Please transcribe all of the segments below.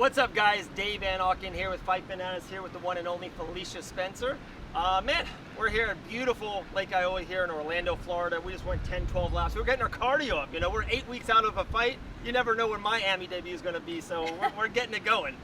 What's up, guys? Dave Van Auken here with Fight Bananas, here with the one and only Felicia Spencer. Man, we're here at beautiful Lake Iowa here in Orlando, Florida. We just went 10, 12 laps. We're getting our cardio up. You know, we're 8 weeks out of a fight. You never know when my Miami debut is going to be, so we're getting it going.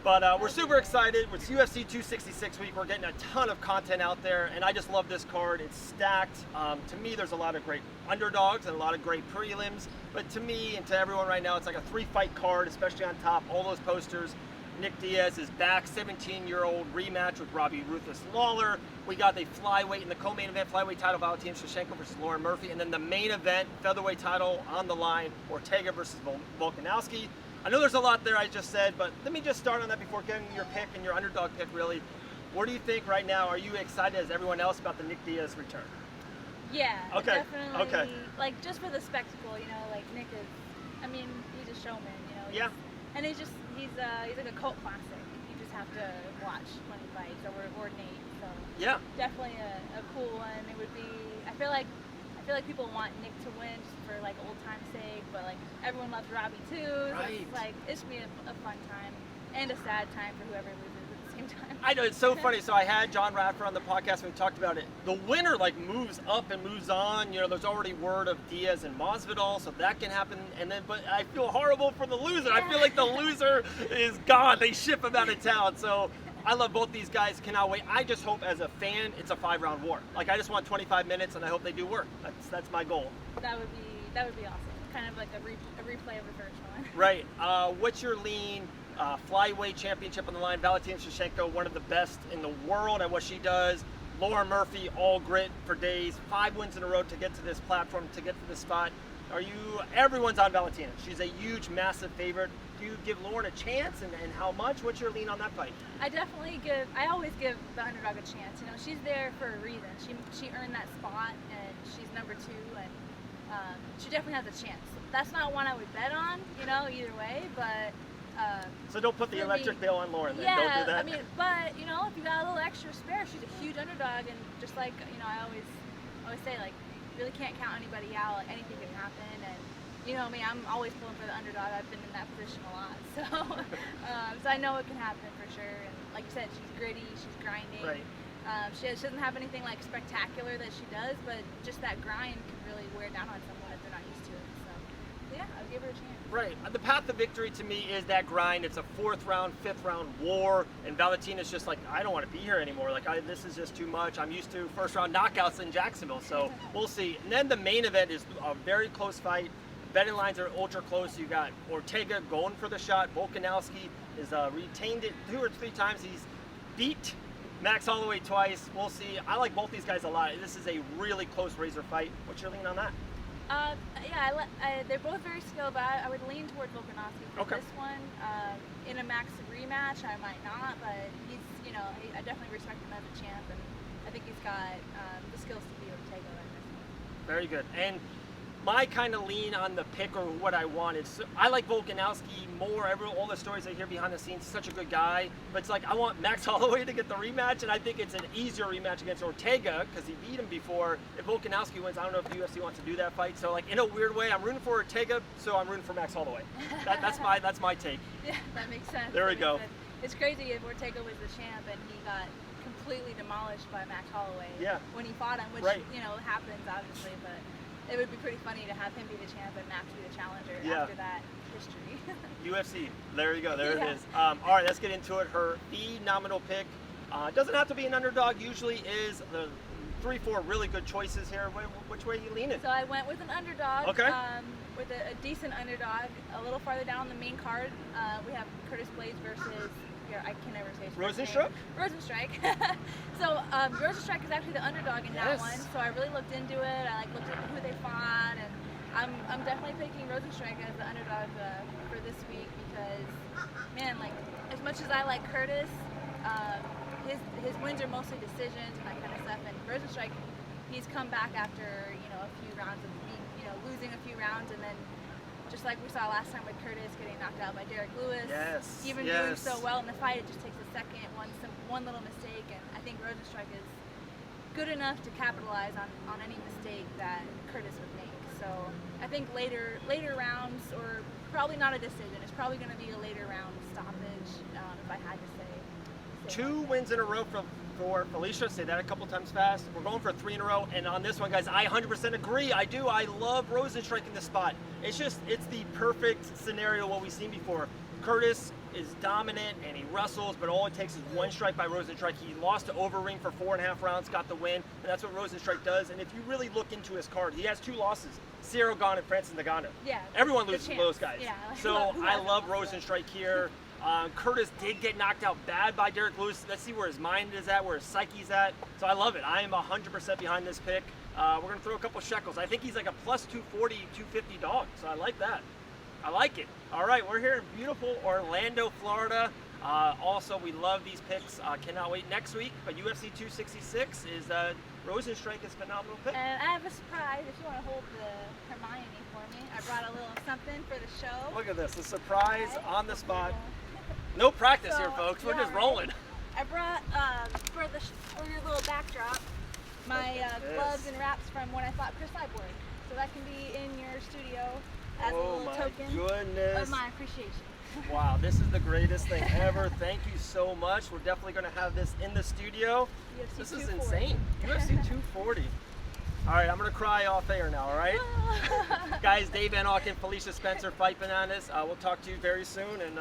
But we're super excited. It's UFC 266 week. We're getting a ton of content out there, and I just love this card. It's stacked. To me, there's a lot of great underdogs and a lot of great prelims. But to me and to everyone right now, it's like a 3-fight card, especially on top. All those posters. Nick Diaz is back, 17-year-old rematch with Robbie Ruthless Lawler. We got the flyweight in the co-main event, flyweight title, Valentina Shevchenko versus Lauren Murphy. And then the main event, featherweight title on the line, Ortega versus Volkanovski. I know there's a lot there I just said, but let me just start on that before getting your pick and your underdog pick, really. What do you think right now? Are you excited as everyone else about the Nick Diaz return? Yeah, okay. Definitely. Okay. Like, just for the spectacle, you know, like Nick is, I mean, he's a showman, you know. Yeah. And he's like a cult classic. You just have to watch when he fights or Nate. So yeah, definitely a cool one. It would be. I feel like people want Nick to win just for like old time's sake, but like everyone loves Robbie too. So right. it's like it should be a fun time and a sad time for whoever loses at the same time. I know, it's so funny. So I had John Radford on the podcast and we talked about it. The winner like moves up and moves on. You know, there's already word of Diaz and Masvidal, so that can happen. And then, but I feel horrible for the loser. I feel like the loser is gone. They ship him out of town. So I love both these guys. Cannot wait. I just hope as a fan, it's a 5-round war. Like I just want 25 minutes, and I hope they do work. That's my goal. That would be awesome. Kind of like a replay of the first one. Right. What's your lean? Flyweight championship on the line. Valentina Shevchenko, one of the best in the world at what she does. Lauren Murphy, all grit for days. 5 wins in a row to get to this platform, to get to this spot. Everyone's on Valentina. She's a huge, massive favorite. Do you give Lauren a chance, and how much? What's your lean on that fight? I always give the underdog a chance. You know, she's there for a reason. She earned that spot, and she's number 2, and she definitely has a chance. That's not one I would bet on, you know, either way, but so don't put the electric bill on Lauren then. Yeah, don't do that. I mean, but you know, if you got a little extra spare, she's a huge underdog, and just like, you know, I always say, like, you really can't count anybody out. Like, anything can happen, and you know me, I'm always pulling for the underdog. I've been in that position a lot, so so I know it can happen for sure. And like you said, she's gritty, she's grinding. Right. She doesn't have anything like spectacular that she does, but just that grind can really wear down on someone if they're not used to it. So yeah, I'll give her a chance. Right. The path to victory to me is that grind. It's a 4th round, 5th round war, and Valentina's just like, I don't want to be here anymore. Like, this is just too much. I'm used to 1st round knockouts in Jacksonville, so we'll see. And then the main event is a very close fight. Betting lines are ultra close. You got Ortega going for the shot. Volkanovski is retained it 2 or 3 times. He's beat Max Holloway twice. We'll see. I like both these guys a lot. This is a really close razor fight. What's your lean on that? Yeah, they're both very skilled, but I would lean toward Volkanovski for this one. In a Max rematch, I might not, but he's, you know, I definitely respect him as a champ, and I think he's got the skills to beat Ortega in this one. Very good. And my kind of lean on the pick, or what I want, is I like Volkanovski more. All the stories I hear behind the scenes, such a good guy. But it's like, I want Max Holloway to get the rematch, and I think it's an easier rematch against Ortega because he beat him before. If Volkanovski wins, I don't know if the UFC wants to do that fight. So like, in a weird way, I'm rooting for Ortega, so I'm rooting for Max Holloway. That's my take. Yeah, that makes sense. There we go. It's crazy if Ortega was the champ and he got completely demolished by Max Holloway when he fought him, which you know happens obviously, but it would be pretty funny to have him be the champ and Max be the challenger after that history. UFC. There you go. There it is. All right, let's get into it. Her nominal pick doesn't have to be an underdog. Usually is the 3-4 really good choices here. Which way are you leaning? So I went with an underdog. Okay. With a decent underdog. A little farther down on the main card, we have Curtis Blades versus. I can never say his Rosenstruck? Rosenstruck. So Rosenstruck is actually the underdog in that one. So I really looked into it. I looked at who they fought, and I'm definitely picking Rosenstruck as the underdog for this week because, man, like as much as I like Curtis, his wins are mostly decisions and that kind of stuff. And Rosenstruck, he's come back after a few rounds of losing a few rounds, and then. Just like we saw last time with Curtis getting knocked out by Derek Lewis. Even doing so well in the fight, it just takes a second, one little mistake, and I think Rosenstruck is good enough to capitalize on any mistake that Curtis would make. So I think later rounds, or probably not a decision. It's probably going to be a later round stoppage, if I had to say. 2 wins in a row for Felicia. Say that a couple times fast. We're going for 3 in a row. And on this one, guys, I 100% agree. I do. I love Rosenstrike in this spot. It's the perfect scenario what we've seen before. Curtis is dominant and he wrestles, but all it takes is 1 strike by Rosenstrike. He lost to Overring for 4.5 rounds, got the win, and that's what Rosenstrike does. And if you really look into his card, he has 2 losses: Cyril Gane and Francis Ngannou. Yeah. Everyone loses to those guys. Yeah. So I love Rosenstrike here. Curtis did get knocked out bad by Derek Lewis. Let's see where his mind is at, where his psyche's at. So I love it. I am 100% behind this pick. We're going to throw a couple shekels. I think he's like a plus 240, 250 dog. So I like that. I like it. All right, we're here in beautiful Orlando, Florida. Also, we love these picks. Cannot wait next week. But UFC 266 is Rosenstrike is a phenomenal pick. And I have a surprise. If you want to hold the Hermione for me, I brought a little something for the show. Look at this, a surprise Okay. on the spot. No practice So, here, folks. We're yeah, just right. rolling. I brought for your little backdrop my Look at this. gloves and wraps from when I fought Chris Cyborg. So that can be in your studio as a Oh little my token goodness. of my appreciation. Wow, this is the greatest thing ever. Thank you so much. We're definitely going to have this in the studio. UFC This is 240. insane. UFC 240. All right, I'm going to cry off air now, all right? Guys, Dave Van Auken, Felicia Spencer, Fight Bananas. We'll talk to you very soon, and